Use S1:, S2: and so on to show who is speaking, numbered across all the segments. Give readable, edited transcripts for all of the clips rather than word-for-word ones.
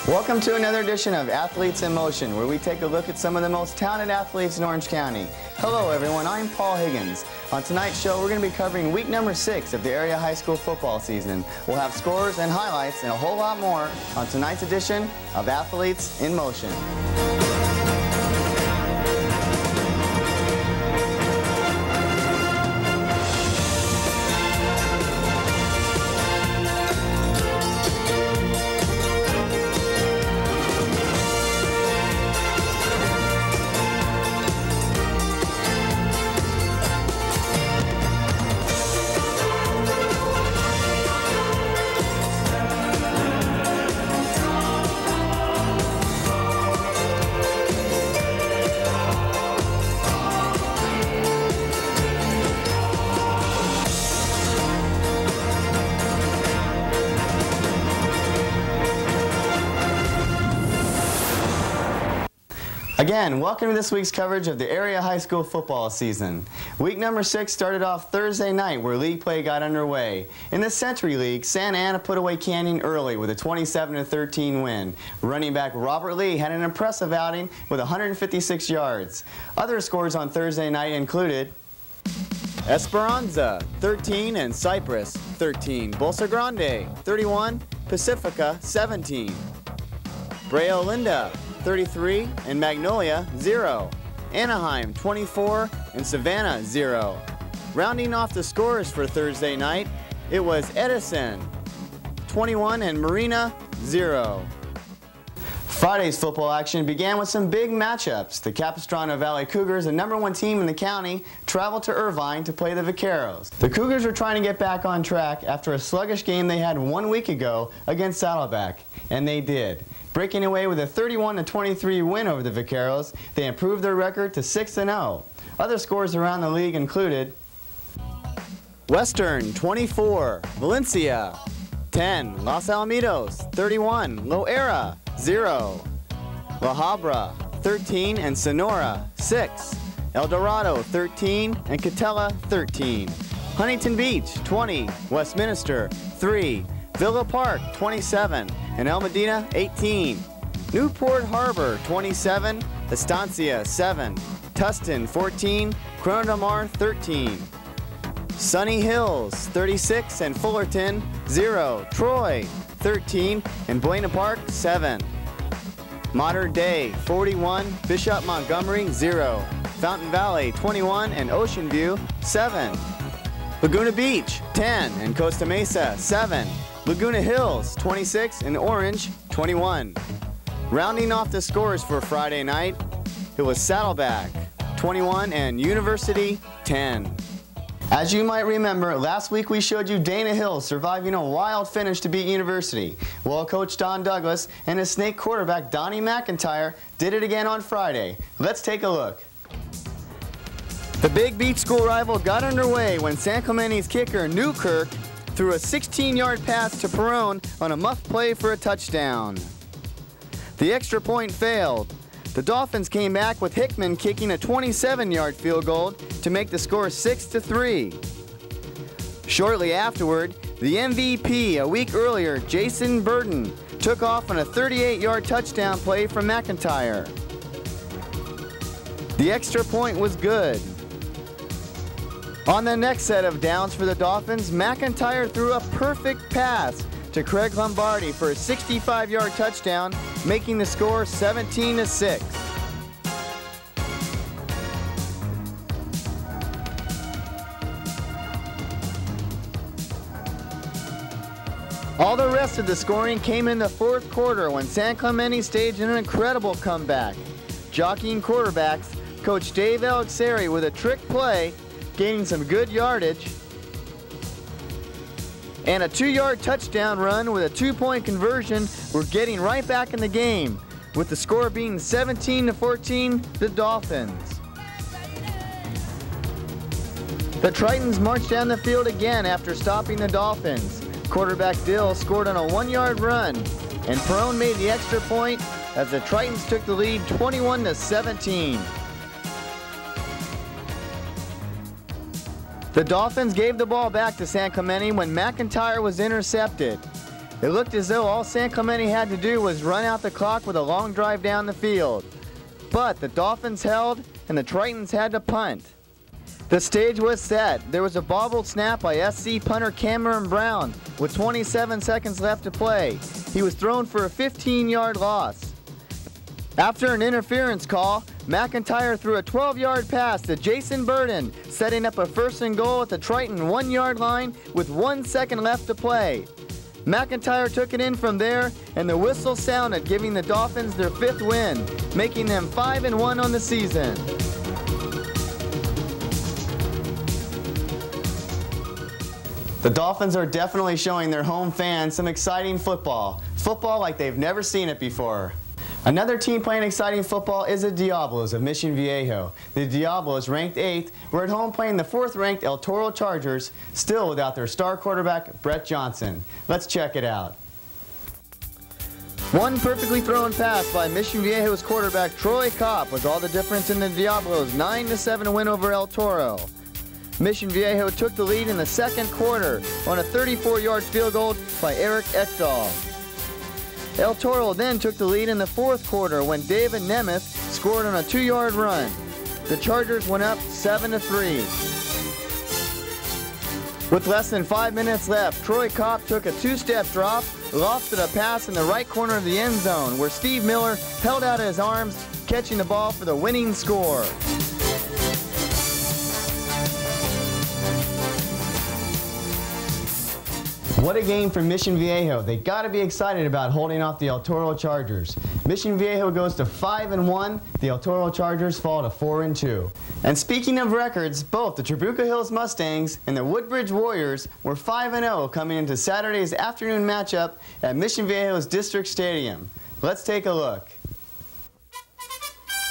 S1: Welcome to another edition of Athletes in Motion, where we take a look at some of the most talented athletes in Orange County. Hello everyone, I'm Paul Higgins. On tonight's show, we're going to be covering week number 6 of the area high school football season. We'll have scores and highlights and a whole lot more on tonight's edition of Athletes in Motion. Again, welcome to this week's coverage of the area high school football season. Week number 6 started off Thursday night where league play got underway. In the Century League, Santa Ana put away Canyon early with a 27-13 win. Running back Robert Lee had an impressive outing with 156 yards. Other scores on Thursday night included Esperanza 13 and Cypress 13, Bolsa Grande 31, Pacifica 17, Brea Olinda 33 and Magnolia 0. Anaheim 24 and Savannah 0. Rounding off the scores for Thursday night, it was Edison 21 and Marina 0. Friday's football action began with some big matchups. The Capistrano Valley Cougars, the #1 team in the county, traveled to Irvine to play the Vaqueros. The Cougars were trying to get back on track after a sluggish game they had 1 week ago against Saddleback, and they did. Breaking away with a 31-23 win over the Vaqueros, they improved their record to 6-0. Other scores around the league included Western 24, Valencia 10, Los Alamitos 31, Loera 0, La Habra 13 and Sonora 6, El Dorado 13 and Catella 13, Huntington Beach 20, Westminster 3, Villa Park 27 and El Medina 18, Newport Harbor 27, Estancia 7, Tustin 14, Corona del Mar 13, Sunny Hills 36 and Fullerton 0, Troy 13 and Buena Park 7, Modern Day 41, Bishop Montgomery 0, Fountain Valley 21 and Ocean View 7, Laguna Beach 10 and Costa Mesa 7, Laguna Hills 26 and Orange 21. Rounding off the scores for Friday night, it was Saddleback 21 and University 10. As you might remember, last week we showed you Dana Hills surviving a wild finish to beat University. Well, Coach Don Douglas and his Snake quarterback Donnie McIntyre did it again on Friday. Let's take a look. The Big Beach School rival got underway when San Clemente's kicker Newkirk threw a 16-yard pass to Perone on a muff play for a touchdown. The extra point failed. The Dolphins came back with Hickman kicking a 27-yard field goal to make the score 6-3. Shortly afterward, the MVP a week earlier, Jason Burton, took off on a 38-yard touchdown play from McIntyre. The extra point was good. On the next set of downs for the Dolphins, McIntyre threw a perfect pass to Craig Lombardi for a 65-yard touchdown, making the score 17-6. All the rest of the scoring came in the fourth quarter when San Clemente staged an incredible comeback. Jockeying quarterbacks, Coach Dave Alexeri with a trick play, gaining some good yardage, and a 2-yard touchdown run with a 2-point conversion. We're getting right back in the game, with the score being 17-14, the Dolphins. The Tritons marched down the field again after stopping the Dolphins. Quarterback Dill scored on a 1-yard run, and Perone made the extra point as the Tritons took the lead 21-17. The Dolphins gave the ball back to San Clemente when McIntyre was intercepted. It looked as though all San Clemente had to do was run out the clock with a long drive down the field. But the Dolphins held, and the Tritons had to punt. The stage was set. There was a bobbled snap by SC punter Cameron Brown with 27 seconds left to play. He was thrown for a 15-yard loss. After an interference call, McIntyre threw a 12-yard pass to Jason Burden, setting up a 1st and goal at the Triton 1-yard line with 1 second left to play. McIntyre took it in from there, and the whistle sounded, giving the Dolphins their 5th win, making them 5-1 on the season. The Dolphins are definitely showing their home fans some exciting football. Football like they've never seen it before. Another team playing exciting football is the Diablos of Mission Viejo. The Diablos, ranked 8th, were at home playing the 4th-ranked El Toro Chargers, still without their star quarterback, Brett Johnson. Let's check it out. One perfectly thrown pass by Mission Viejo's quarterback, Troy Kopp, was all the difference in the Diablos' 9-7 win over El Toro. Mission Viejo took the lead in the 2nd quarter on a 34-yard field goal by Eric Ekdahl. El Toro then took the lead in the 4th quarter when David Nemeth scored on a 2-yard run. The Chargers went up 7-3. With less than 5 minutes left, Troy Kopp took a 2-step drop, lofted a pass in the right corner of the end zone, where Steve Miller held out his arms, catching the ball for the winning score. What a game for Mission Viejo. They got to be excited about holding off the El Toro Chargers. Mission Viejo goes to 5-1. The El Toro Chargers fall to 4-2. And speaking of records, both the Trabuco Hills Mustangs and the Woodbridge Warriors were 5-0 coming into Saturday's afternoon matchup at Mission Viejo's District Stadium. Let's take a look.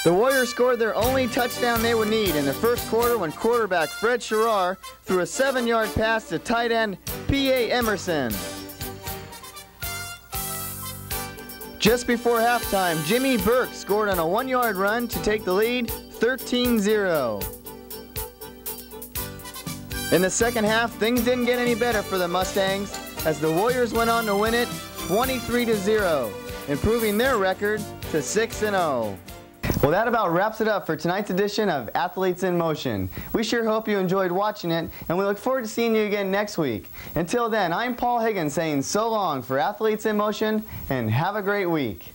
S1: The Warriors scored their only touchdown they would need in the 1st quarter when quarterback Fred Sherrar threw a 7-yard pass to tight end P.A. Emerson. Just before halftime, Jimmy Burke scored on a 1-yard run to take the lead 13-0. In the second half, things didn't get any better for the Mustangs as the Warriors went on to win it 23-0, improving their record to 6-0. Well, that about wraps it up for tonight's edition of Athletes in Motion. We sure hope you enjoyed watching it, and we look forward to seeing you again next week. Until then, I'm Paul Higgins saying so long for Athletes in Motion, and have a great week.